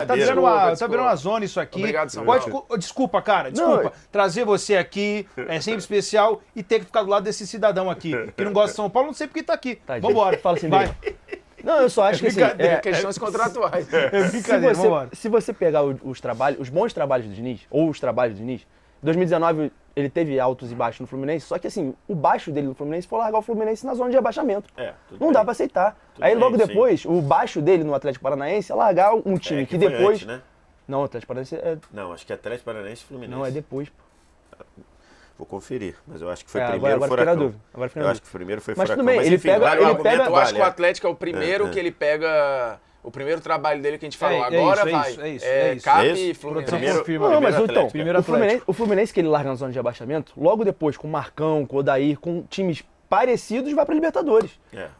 tá virando uma zona isso aqui. Obrigado, São Paulo. Desculpa, cara, desculpa. Trazer você aqui é sempre especial e ter que ficar do lado desse cidadão aqui, que não gosta de São Paulo, não sei porque tá aqui. Vambora. Fala assim, vai. Não, eu só acho que assim... questões contratuais. Se você pegar os bons trabalhos do Diniz, ou os trabalhos do Diniz, em 2019 ele teve altos e baixos no Fluminense, só que assim, o baixo dele no Fluminense foi largar o Fluminense na zona de rebaixamento. Não dá pra aceitar. Aí logo depois, o baixo dele no Atlético Paranaense é largar um time que depois... Antes, né? Não, o Atlético Paranaense é... Não, acho que é Atlético Paranaense e Fluminense. Não, é depois. Vou conferir, mas eu acho que foi primeiro agora Furacão. Eu acho que primeiro foi mas Furacão. Tudo bem, ele pega... Eu acho que o Atlético é o primeiro que ele pega... O primeiro trabalho dele que a gente falou agora Cap e Fluminense. Não, mas então, o Fluminense que ele larga na zona de rebaixamento, logo depois com o Marcão, com o Odair, com times parecidos, vai para Libertadores.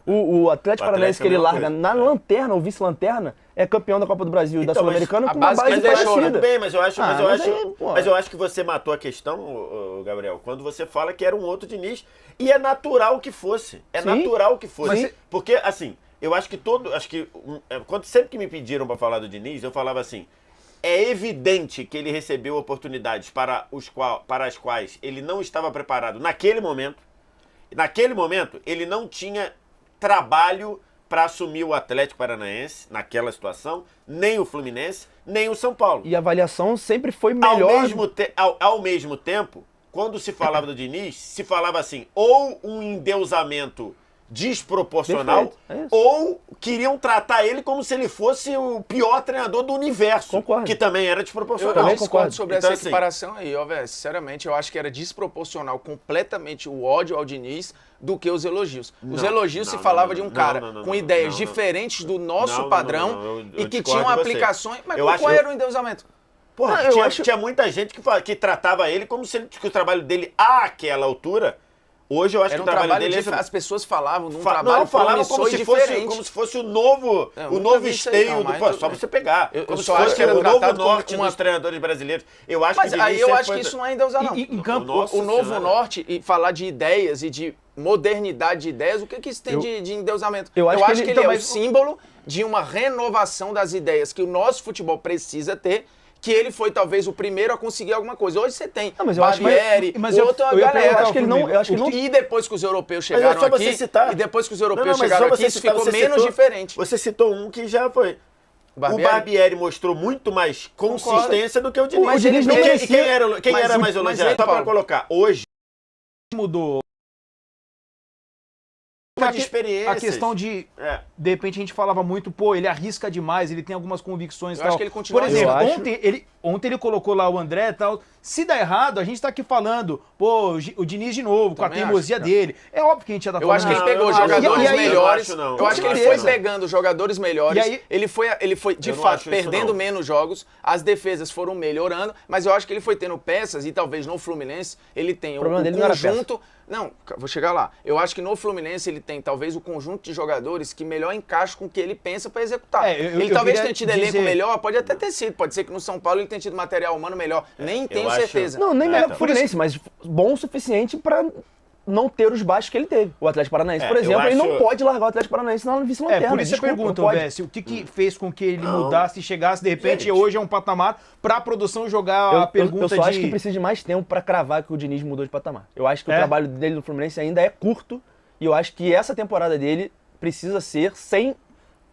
O Atlético Paranaense que ele larga na lanterna, ou vice-lanterna, é campeão da Copa do Brasil e da Sul-Americana com uma base parecida. Tudo bem, mas eu acho que você matou a questão, Gabriel, quando você fala que era um outro Diniz, e é natural que fosse. Natural que fosse. Porque, assim... Eu acho que sempre que me pediram para falar do Diniz, eu falava assim, é evidente que ele recebeu oportunidades para as quais ele não estava preparado naquele momento. Naquele momento, ele não tinha trabalho para assumir o Atlético Paranaense, naquela situação, nem o Fluminense, nem o São Paulo. E a avaliação sempre foi melhor. Ao mesmo tempo, quando se falava do Diniz, se falava assim, ou um endeusamento desproporcional, ou queriam tratar ele como se ele fosse o pior treinador do universo, Concordo. Que também era desproporcional. Eu também concordo sobre essa equiparação aí, velho. Sinceramente, eu acho que era desproporcional completamente o ódio ao Diniz do que os elogios. Os elogios se falava de um cara com ideias diferentes do nosso padrão e que tinham aplicações... Mas qual era o endeusamento? Porra, tinha muita gente que tratava ele como se o trabalho dele àquela altura... Hoje eu acho que o trabalho dele... As pessoas falavam de um trabalho como se fosse o novo esteio do... Só você pegar. Eu só acho que era o novo norte dos treinadores brasileiros. Eu acho Mas aí eu acho que isso não é endeusar, não. Em campo, o novo norte, e falar de ideias e de modernidade de ideias, o que isso tem de endeusamento? Eu acho que ele é o símbolo de uma renovação das ideias que o nosso futebol precisa ter, que ele foi talvez o primeiro a conseguir alguma coisa. Hoje você tem Barbieri, outra galera. E depois que os europeus chegaram aqui, isso ficou menos diferente. Você citou um que já foi. O Barbieri mostrou muito mais consistência do que o Diniz. Mas Diniz não quem era mais elogiado? Só para colocar, hoje mudou. De experiência. A questão de repente a gente falava muito, ele arrisca demais, ele tem algumas convicções e tal. Acho que ele continua. Por exemplo, ontem ele colocou lá o André e tal. Se dá errado, a gente tá aqui falando, o Diniz de novo, com a teimosia dele. É óbvio que a gente já tá falando. Eu acho que ele pegou jogadores melhores. Eu acho que ele foi pegando jogadores melhores. Ele foi de fato, perdendo menos jogos. As defesas foram melhorando, mas eu acho que ele foi tendo peças, e talvez no Fluminense ele tem o conjunto... Não, vou chegar lá. Eu acho que no Fluminense ele tem talvez o conjunto de jogadores que melhor encaixa com o que ele pensa para executar. Ele talvez tenha tido elenco melhor, pode até ter sido. Pode ser que no São Paulo ele tenha tido material humano melhor. Nem tenho certeza. Não, nem melhor que o Fluminense, mas bom o suficiente para não ter os baixos que ele teve. O Atlético Paranaense, por exemplo, ele não pode largar o Atlético Paranaense na vice-lanterna. Por isso eu pergunto, Vesse, o que fez com que ele mudasse e chegasse, de repente, hoje é um patamar para a produção jogar a pergunta de... Eu só acho que precisa de mais tempo para cravar que o Diniz mudou de patamar. Eu acho que o trabalho dele no Fluminense ainda é curto, e eu acho que essa temporada dele precisa ser sem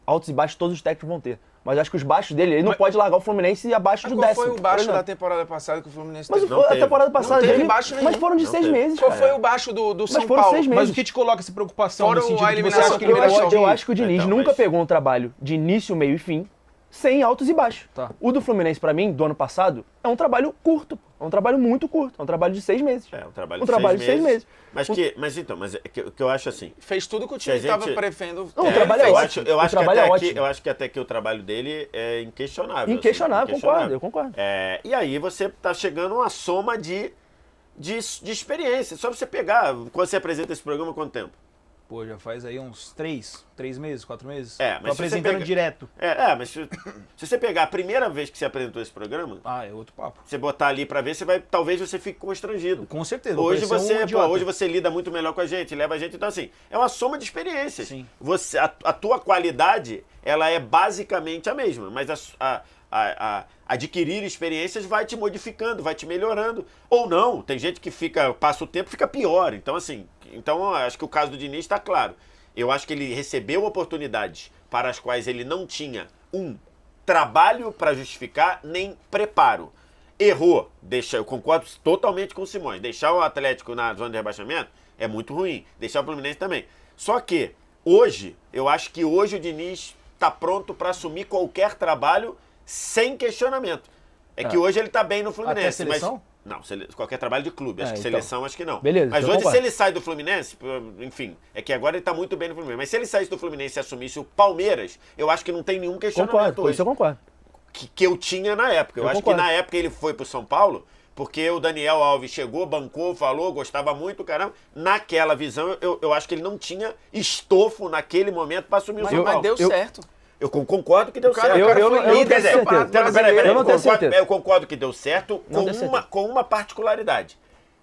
altos e baixos todos os técnicos vão ter. Mas acho que os baixos dele, ele não pode largar o Fluminense abaixo do décimo. Qual foi o baixo da temporada passada que o Fluminense teve? Mas a temporada passada não teve dele, baixo nenhum. mas foram de 6 meses. Qual foi o baixo do São Paulo? 6 meses. Mas o que te coloca essa preocupação Fora no sentido a que você acha que ele eu acho que o Diniz nunca pegou um trabalho de início, meio e fim sem altos e baixos. O do Fluminense, pra mim, do ano passado, é um trabalho curto. É um trabalho muito curto. É um trabalho de 6 meses. É um trabalho de 6 meses. Mas o que eu acho assim... Fez tudo que o time estava prefendo. Não, o trabalho é ótimo. Eu acho que até que o trabalho dele é inquestionável. Inquestionável, eu concordo. E aí você tá chegando a uma soma de experiência. Só você pegar, quando você apresenta esse programa, quanto tempo? Pô, já faz aí uns 3 meses, 4 meses. Mas tô apresentando direto. Mas se você pegar a primeira vez que você apresentou esse programa... é outro papo. Você botar ali pra ver, talvez você fique constrangido. Com certeza. Hoje você lida muito melhor com a gente, leva a gente... Então, assim, é uma soma de experiências. Sim. A tua qualidade, ela é basicamente a mesma, mas adquirir experiências vai te modificando, vai te melhorando. Ou não, tem gente que passa o tempo, fica pior. Então, assim, acho que o caso do Diniz está claro. Eu acho que ele recebeu oportunidades para as quais ele não tinha trabalho para justificar, nem preparo. Errou. Eu concordo totalmente com o Simões. Deixar o Atlético na zona de rebaixamento é muito ruim. Deixar o Fluminense também. Só que, eu acho que hoje o Diniz está pronto para assumir qualquer trabalho sem questionamento. Que hoje ele está bem no Fluminense. Até seleção? Mas, não, qualquer trabalho de clube. Acho que seleção, acho que não. Beleza, mas hoje, se ele sai do Fluminense, enfim, é que agora ele está muito bem no Fluminense. Mas se ele saísse do Fluminense e assumisse o Palmeiras, eu acho que não tem nenhum questionamento hoje. Isso eu concordo. Que eu tinha na época. Eu acho que na época ele foi pro São Paulo, porque o Daniel Alves chegou, bancou, falou, gostava muito, caramba. Naquela visão, eu acho que ele não tinha estofo naquele momento para assumir o São Paulo. Mas deu certo. Eu concordo que deu certo. Eu concordo que deu certo com uma particularidade.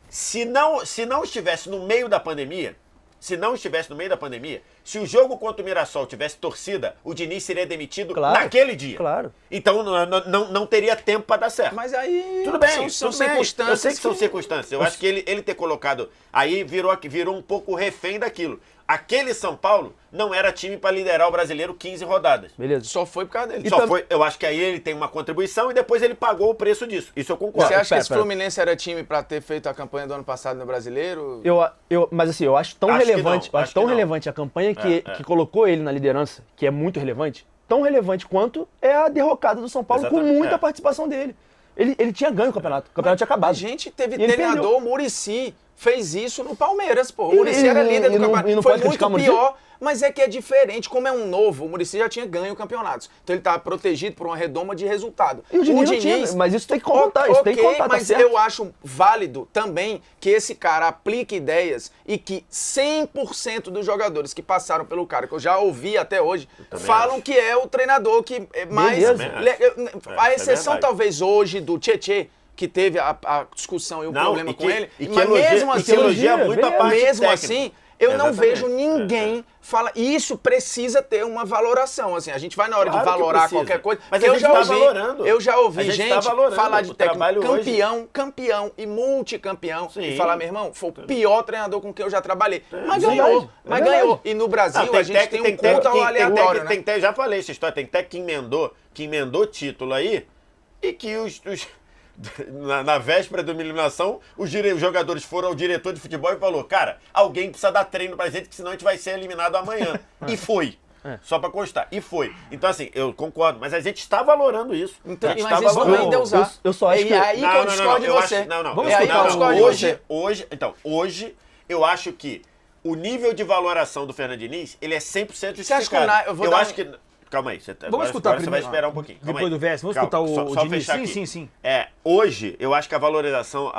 Se não estivesse no meio da pandemia, se o jogo contra o Mirassol tivesse torcida, o Diniz seria demitido naquele dia. Claro. Então não teria tempo para dar certo. Mas aí tudo bem, são circunstâncias. Eu sei que são circunstâncias. Eu acho que ele ter colocado aí virou um pouco refém daquilo. Aquele São Paulo não era time para liderar o Brasileiro 15 rodadas. Beleza. Só foi por causa dele. Eu acho que aí ele tem uma contribuição e depois ele pagou o preço disso. Isso eu concordo. Você acha que esse Fluminense era time para ter feito a campanha do ano passado no Brasileiro? Mas assim, eu acho tão relevante, relevante a campanha que colocou ele na liderança, que é muito relevante, tão relevante quanto é a derrocada do São Paulo com muita participação dele. Ele tinha ganho o campeonato tinha acabado. A gente teve treinador, o Muricy fez isso no Palmeiras, pô. O Muricy era líder do campeonato. Foi muito pior, mas é que é diferente. Como é um novo, o Muricy já tinha ganho campeonatos. Então ele estava protegido por uma redoma de resultado. E o Diniz não tinha, mas isso tem que contar. Mas eu acho válido também que esse cara aplique ideias e que 100% dos jogadores que passaram pelo cara, que eu já ouvi até hoje, falam que é o treinador que é mais... A exceção talvez hoje do Tietê, que teve a discussão e o problema com ele. Mas mesmo assim, eu não vejo ninguém falar. E isso precisa ter uma valoração. Assim, a gente vai na hora de valorar qualquer coisa. Mas eu já ouvi gente falar de técnico campeão e multicampeão. E falar, meu irmão, foi o pior treinador com quem eu já trabalhei. Mas ganhou. E no Brasil a gente tem um ponto aleatório. Já falei essa história, tem técnico que emendou título aí e que na véspera da eliminação, os jogadores foram ao diretor de futebol e falou, cara, alguém precisa dar treino pra gente, que senão a gente vai ser eliminado amanhã. E foi. Só pra constar. E foi. Então, assim, eu concordo, mas a gente está valorando isso. Então, mas isso não ainda usar. Eu só acho que... É aí que eu discordo de você. Hoje, eu acho que o nível de valoração do Fernando Diniz, ele é 100% justificado. Eu acho que... Calma aí. Vamos escutar primeiro. Você vai esperar um pouquinho. Depois do verso. Vamos escutar o Diniz. Sim. Hoje, eu acho que a valorização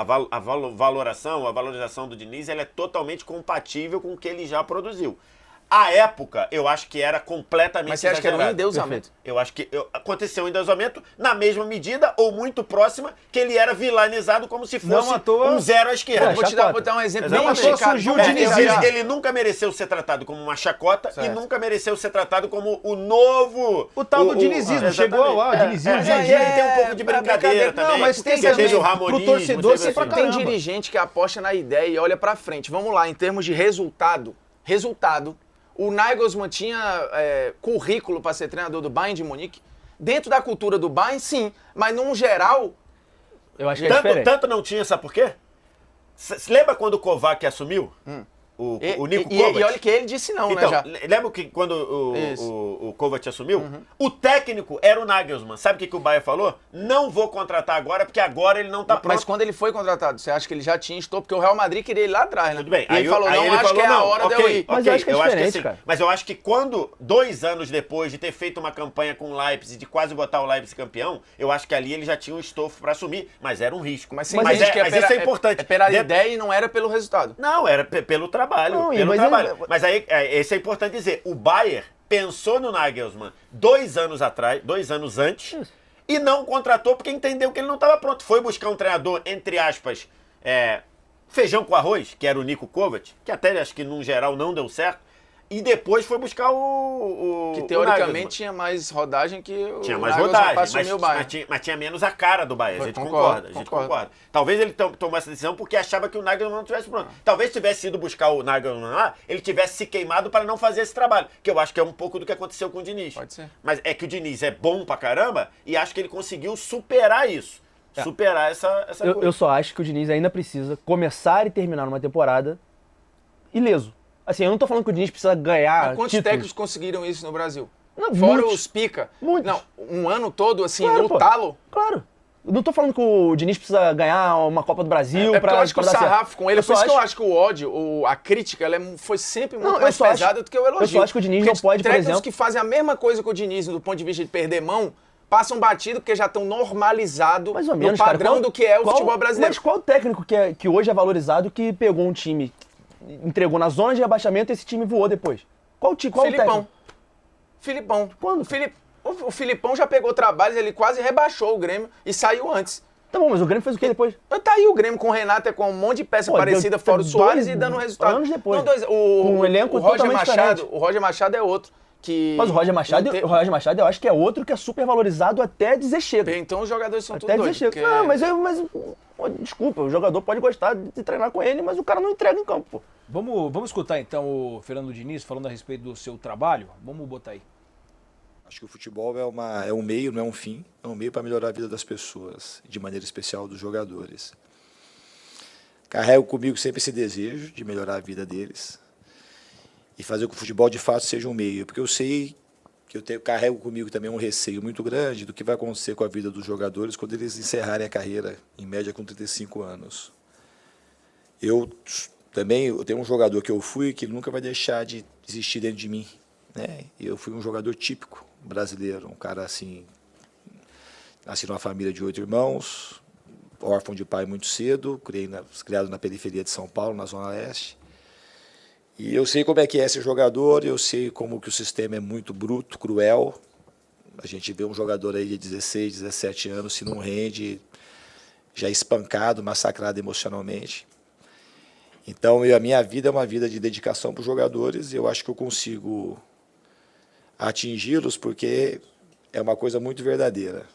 do Diniz, ela é totalmente compatível com o que ele já produziu. À época, eu acho que era completamente Mas você acha exagerado. Que era um endeusamento? Eu acho que aconteceu um endeusamento na mesma medida ou muito próxima que ele era vilanizado como se fosse um zero à esquerda. Vou dar um exemplo. Não à toa surgiu o Diniz. Ele nunca mereceu ser tratado como uma chacota e nunca mereceu ser tratado como o novo... O tal do dinizismo. Chegou lá, o dinizismo. Ele tem um pouco de brincadeira também. Não, mas tem o ramonismo. Pro torcedor sempre tem dirigente que aposta na ideia e olha pra frente. Vamos lá, em termos de resultado, o Nagelsmann tinha currículo para ser treinador do Bayern de Munique. Dentro da cultura do Bayern, sim. Mas, num geral... Eu acho que é diferente. Tanto não tinha, sabe por quê? Lembra quando o Kovac assumiu? O Niko Kovac? E olha que ele disse não, então, né? Lembra que quando o Kovac assumiu? O técnico era o Nagelsmann. Sabe o que o Bayern falou? Não vou contratar agora, porque agora ele não está pronto. Mas quando ele foi contratado, você acha que ele já tinha estoppo? Porque o Real Madrid queria ir lá atrás, né? Tudo bem. E ele falou, acho que é a hora de eu ir. Mas eu acho que é diferente, cara. Mas eu acho que quando, 2 anos depois de ter feito uma campanha com o Leipzig, de quase botar o Leipzig campeão, eu acho que ali ele já tinha um estofo para assumir. Mas era um risco. Mas isso é importante. É pela ideia e não era pelo resultado. Não, era pelo trabalho. Mas aí, esse é importante dizer, o Bayern pensou no Nagelsmann 2 anos atrás, 2 anos antes, e não contratou porque entendeu que ele não estava pronto. Foi buscar um treinador, entre aspas, feijão com arroz, que era o Niko Kovac, que até acho que, num geral, não deu certo, e depois foi buscar o que teoricamente tinha mais rodagem que o Tinha mais rodagem, mas tinha menos a cara do Bahia, a gente concorda. Talvez ele tomou essa decisão porque achava que o Nagelsmann não tivesse pronto. Talvez tivesse ido buscar o Nagelsmann lá, ele tivesse se queimado para não fazer esse trabalho, que eu acho que é um pouco do que aconteceu com o Diniz. Pode ser. Mas é que o Diniz é bom pra caramba e acho que ele conseguiu superar isso. Superar essa coisa. Eu só acho que o Diniz ainda precisa começar e terminar numa temporada ileso. Assim, eu não tô falando que o Diniz precisa ganhar. Mas quantos técnicos conseguiram isso no Brasil? Não, fora muitos, os pica. Muitos. Não, um ano todo, assim, claro, no talo? Claro. Eu não tô falando que o Diniz precisa ganhar uma Copa do Brasil pra eu acho que o sarrafo com ele, por isso que eu acho que o ódio, a crítica, foi sempre muito mais pesada do que o elogio. Eu só acho que o Diniz não pode, por exemplo... que fazem a mesma coisa que o Diniz, do ponto de vista de perder mão, passam batido porque já estão normalizados no padrão do que é o futebol brasileiro. Mas qual técnico que hoje é valorizado que pegou um time, entregou na zona de rebaixamento e esse time voou depois? Qual técnico? Filipão. Quando? O Filipão já pegou trabalhos, ele quase rebaixou o Grêmio e saiu antes. Tá bom, mas o Grêmio fez o quê depois? Tá aí o Grêmio com o Renato, com um monte de peça parecida, fora o Soares e dando resultado. Anos depois. Um elenco totalmente diferente. O Roger Machado é outro. Mas o Roger Machado eu acho que é outro que é super valorizado até dizer chega. Então os jogadores são até todos doidos. Porque... Não, mas desculpa, o jogador pode gostar de treinar com ele, mas o cara não entrega em campo, pô. Vamos escutar então o Fernando Diniz falando a respeito do seu trabalho. Vamos botar aí. Acho que o futebol é um meio, não é um fim. É um meio para melhorar a vida das pessoas, de maneira especial dos jogadores. Carrego comigo sempre esse desejo de melhorar a vida deles e fazer com que o futebol de fato seja um meio, porque eu sei que carrego comigo também um receio muito grande do que vai acontecer com a vida dos jogadores quando eles encerrarem a carreira, em média com 35 anos. Eu tenho um jogador que eu fui que nunca vai deixar de existir dentro de mim, né? Eu fui um jogador típico brasileiro, um cara assim, nasci numa família de 8 irmãos, órfão de pai muito cedo, criado na periferia de São Paulo, na Zona Leste. E eu sei como é que é esse jogador, eu sei como que o sistema é muito bruto, cruel. A gente vê um jogador aí de 16, 17 anos, se não rende, já espancado, massacrado emocionalmente. Então, a minha vida é uma vida de dedicação para os jogadores e eu acho que eu consigo atingi-los porque é uma coisa muito verdadeira.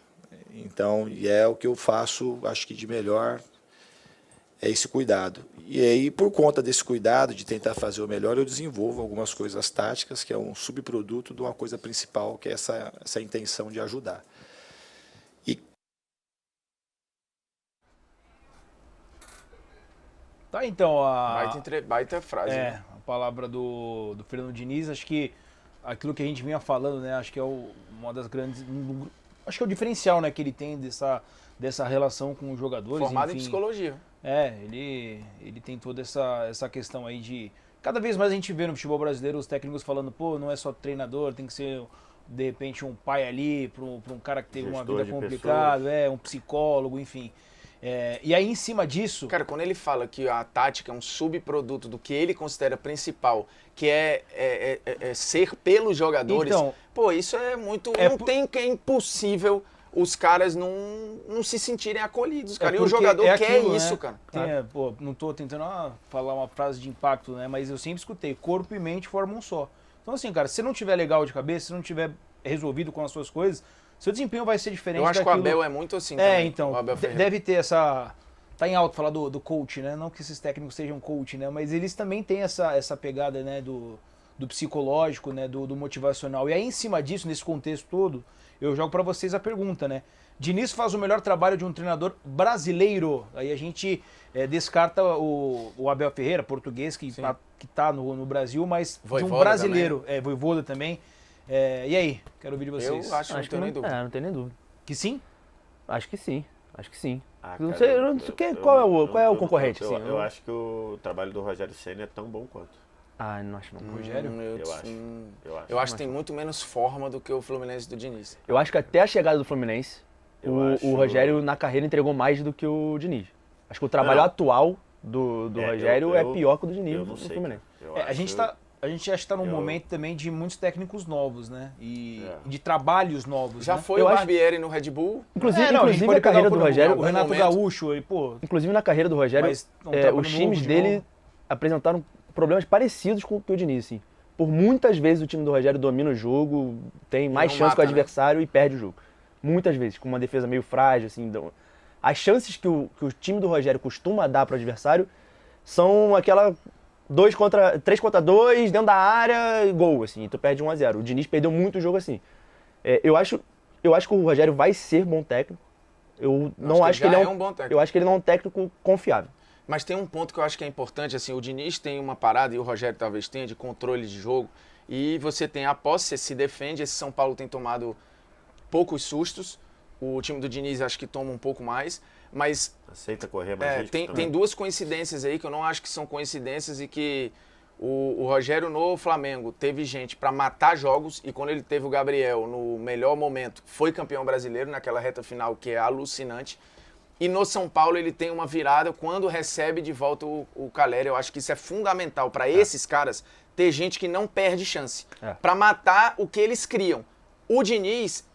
Então, e é o que eu faço, acho que de melhor, é esse cuidado. E aí, por conta desse cuidado, de tentar fazer o melhor, eu desenvolvo algumas coisas táticas, que é um subproduto de uma coisa principal, que é essa intenção de ajudar. Tá, então, baita frase. né? A palavra do Fernando Diniz, acho que aquilo que a gente vinha falando, né? Acho que é uma das grandes... Acho que é o diferencial, né, que ele tem dessa relação com os jogadores. Formado em psicologia. Ele tem toda essa questão aí de... Cada vez mais a gente vê no futebol brasileiro os técnicos falando, pô, não é só treinador, tem que ser, de repente, um pai ali, para um cara que teve uma vida complicada, um psicólogo, enfim. E aí, em cima disso... Cara, quando ele fala que a tática é um subproduto do que ele considera principal, que é ser pelos jogadores, então, pô, isso é muito... é impossível os caras não se sentirem acolhidos, cara. E o jogador quer isso, né? Cara. Não tô tentando falar uma frase de impacto, né? Mas eu sempre escutei, corpo e mente formam um só. Então, assim, cara, se não tiver legal de cabeça, se não tiver resolvido com as suas coisas, seu desempenho vai ser diferente. Eu acho daquilo... que o Abel é muito assim também. Então, deve ter essa... Tá em alto falar do coach, né? Não que esses técnicos sejam coach, né? Mas eles também têm essa pegada, né? Do psicológico, né? Do motivacional. E aí, em cima disso, nesse contexto todo, eu jogo para vocês a pergunta, né? Diniz faz o melhor trabalho de um treinador brasileiro. Aí a gente descarta o Abel Ferreira, português, que tá no Brasil, mas Voivoda de um brasileiro. Voivoda também. E aí? Quero ouvir de vocês. Eu acho que não tenho nem dúvida. Não tem nem dúvida. Que sim? Acho que sim. Não sei qual é o concorrente. Eu acho que o trabalho do Rogério Ceni é tão bom quanto. Não acho não. Rogério? Eu acho que tem muito menos forma do que o Fluminense do Diniz. Eu acho que até a chegada do Fluminense, o Rogério na carreira entregou mais do que o Diniz. Acho que o trabalho atual do Rogério é pior que o do Diniz no Fluminense. A gente já está num momento também de muitos técnicos novos, né? E de trabalhos novos. Já foi o Barbieri no Red Bull. Inclusive na carreira do Rogério, o Renato Gaúcho, inclusive na carreira do Rogério, os times dele apresentaram problemas parecidos com o que o Diniz, assim. por muitas vezes o time do Rogério domina o jogo, tem mais chance com o adversário e perde o jogo. Muitas vezes, com uma defesa meio frágil, assim. As chances que o time do Rogério costuma dar para o adversário são aquela 3 contra 2, dentro da área, gol, assim, tu perde 1-0. O Diniz perdeu muito o jogo assim. Eu acho que o Rogério vai ser bom técnico. Eu não acho que ele é um bom técnico. Eu acho que ele não é um técnico confiável. Mas tem um ponto que eu acho que é importante, assim, o Diniz tem uma parada, e o Rogério talvez tenha, de controle de jogo, e você tem a posse, você se defende, esse São Paulo tem tomado poucos sustos, o time do Diniz acho que toma um pouco mais, mas... Aceita correr mais tem duas coincidências aí que eu não acho que são coincidências e que o Rogério no Flamengo teve gente para matar jogos, e quando ele teve o Gabriel no melhor momento, foi campeão brasileiro naquela reta final que é alucinante. E no São Paulo ele tem uma virada quando recebe de volta o Calleri. Eu acho que isso é fundamental para esses caras ter gente que não perde chance. Para matar o que eles criam. O Diniz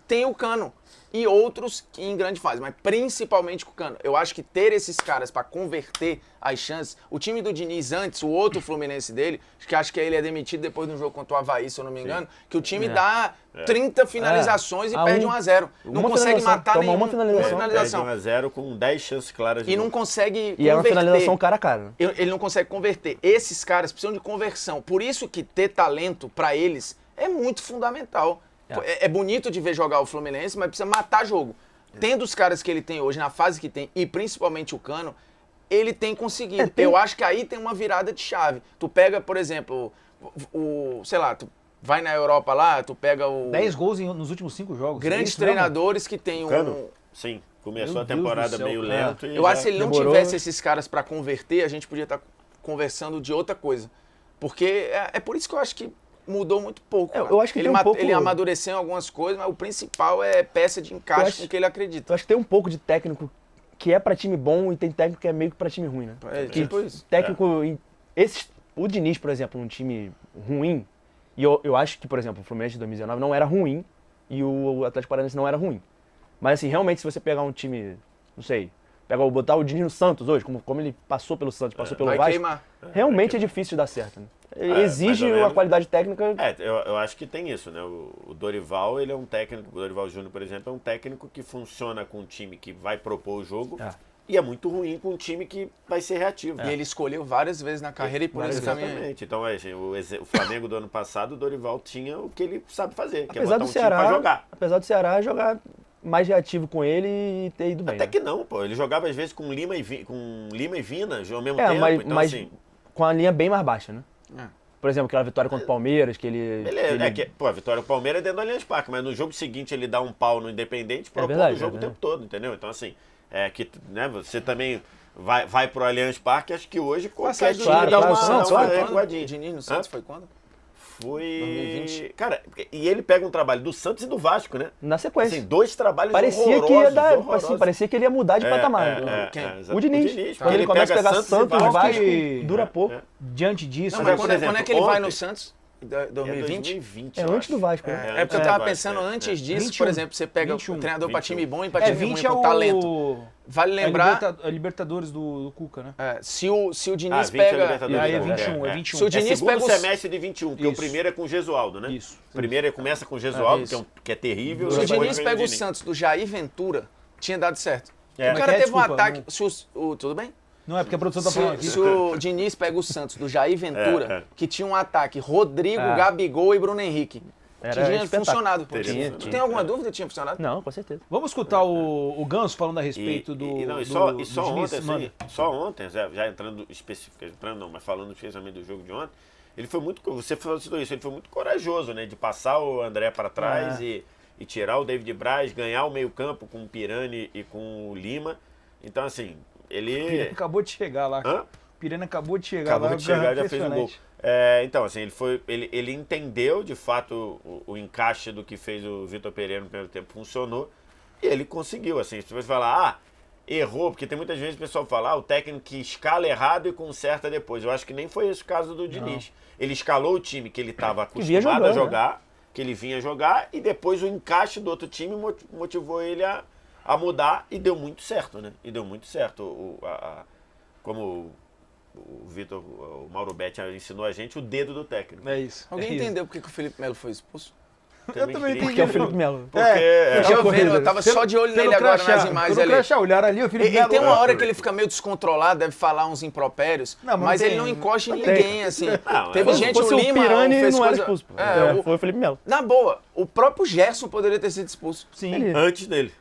tem o Cano e outros em grande fase, mas principalmente com o Cano. Eu acho que ter esses caras para converter as chances... O time do Diniz antes, o outro Fluminense dele, que acho que ele é demitido depois de um jogo contra o Avaí, se eu não me engano, que o time dá 30 finalizações e perde 1-0. Não consegue matar nenhuma finalização. Perde 1-0 com 10 chances claras de E não consegue converter. E é uma finalização cara a cara. Né? Ele não consegue converter. Esses caras precisam de conversão. Por isso que ter talento para eles é muito fundamental. É bonito de ver jogar o Fluminense, mas precisa matar jogo. Tendo os caras que ele tem hoje, na fase que tem, e principalmente o Cano, ele tem conseguido. Eu acho que aí tem uma virada de chave. Tu pega, por exemplo, sei lá, tu vai na Europa lá, tu pega 10 gols nos últimos 5 jogos. Grandes treinadores que tem Cano, sim. Começou a temporada meio lento. Eu acho que se ele não tivesse esses caras para converter, a gente podia estar conversando de outra coisa. Porque é por isso que eu acho que mudou muito pouco. Eu acho que ele amadureceu em algumas coisas, mas o principal é peça de encaixe com o que ele acredita. Eu acho que tem um pouco de técnico que é pra time bom e tem técnico que é meio que pra time ruim, né? Tipo isso. Técnico... O Diniz, por exemplo, um time ruim, e eu acho que, por exemplo, o Fluminense de 2019 não era ruim e o Atlético Paranaense não era ruim. Mas, assim, realmente, se você pegar um time, não sei, botar o Diniz no Santos hoje, como ele passou pelo Santos, passou pelo Vasco, queimar. Realmente é difícil de dar certo, né? Exige uma qualidade técnica. Eu acho que tem isso, né? O Dorival, ele é um técnico, o Dorival Júnior, por exemplo, é um técnico que funciona com um time que vai propor o jogo e é muito ruim com um time que vai ser reativo. E ele escolheu várias vezes na carreira e por esse caminho. Exatamente. Então, o Flamengo do ano passado, o Dorival tinha o que ele sabe fazer, que apesar é botar um time pra jogar. Apesar do Ceará jogar mais reativo com ele e ter ido bem. Até que não, pô. Ele jogava às vezes com Lima e Vina ao mesmo tempo. Mas assim, com a linha bem mais baixa, né? Por exemplo, aquela vitória contra o Palmeiras, que ele... a vitória do Palmeiras é dentro do Allianz Parque, mas no jogo seguinte ele dá um pau no Independente, propõe o jogo o tempo todo, entendeu? Então, assim, você também vai pro Allianz Parque, acho que hoje qualquer time dá uma Diniz no Santos foi quando? Foi... 2020. Cara, e ele pega um trabalho do Santos e do Vasco, né? Na sequência. Assim, 2 trabalhos parecia que ia dar, assim, parecia que ele ia mudar de patamar. O Diniz. Quando ele começa a pegar Santos e Vasco, dura pouco. Diante disso... Não, mas quando é que ele vai no Santos? 2020? É antes do Vasco. É porque eu tava pensando antes disso, por exemplo, você pega um treinador pra time bom e pra time ruim com talento. Vale lembrar... A Libertadores do Cuca, né? Se o Diniz pega... Aí é 21. Se o Diniz pega o semestre de 21, porque o primeiro é com o Gesualdo, né? Isso. O primeiro começa com o Gesualdo, que é terrível. Se o Diniz pega o Santos do Jair Ventura, tinha dado certo. O cara teve um ataque... Tudo bem? Não, é porque a produção tá falando aqui. Se o Diniz pega o Santos do Jair Ventura, que tinha um ataque Rodrigo, Gabigol e Bruno Henrique, tinha funcionado. Tu tem alguma dúvida que tinha funcionado? Não, com certeza. Vamos escutar o Ganso falando a respeito do só ontem, já entrando mas falando especialmente do jogo de ontem, ele foi muito, você falou isso, ele foi muito corajoso, né, de passar o André para trás e tirar o David Braz, ganhar o meio-campo com o Pirani e com o Lima. Então, assim, ele acabou de chegar lá. Hã? Pirani acabou de chegar lá. Já fez o gol. Então, assim, ele entendeu, de fato, o encaixe do que fez o Vitor Pereira no primeiro tempo funcionou. E ele conseguiu, assim. Se você falar, errou, porque tem muitas vezes o pessoal fala, o técnico que escala errado e conserta depois. Eu acho que nem foi esse o caso do Diniz. Ele escalou o time que ele estava acostumado a jogar, que ele vinha jogar, e depois o encaixe do outro time motivou ele a mudar e deu muito certo, né? E deu muito certo. Como o Mauro Betti ensinou a gente, o dedo do técnico. É isso. Alguém entendeu por que o Felipe Melo foi expulso? Eu também entendi. Porque é o Felipe Melo. Eu tava só de olho nele agora nas imagens ali. Olhar ali, o Felipe Melo. Tem uma hora que ele fica meio descontrolado, deve falar uns impropérios, mas ele não encosta em ninguém, assim. Teve gente, o Lima, fez não era expulso. Foi o Felipe Melo. Na boa, o próprio Gerson poderia ter sido expulso. Sim. Antes dele.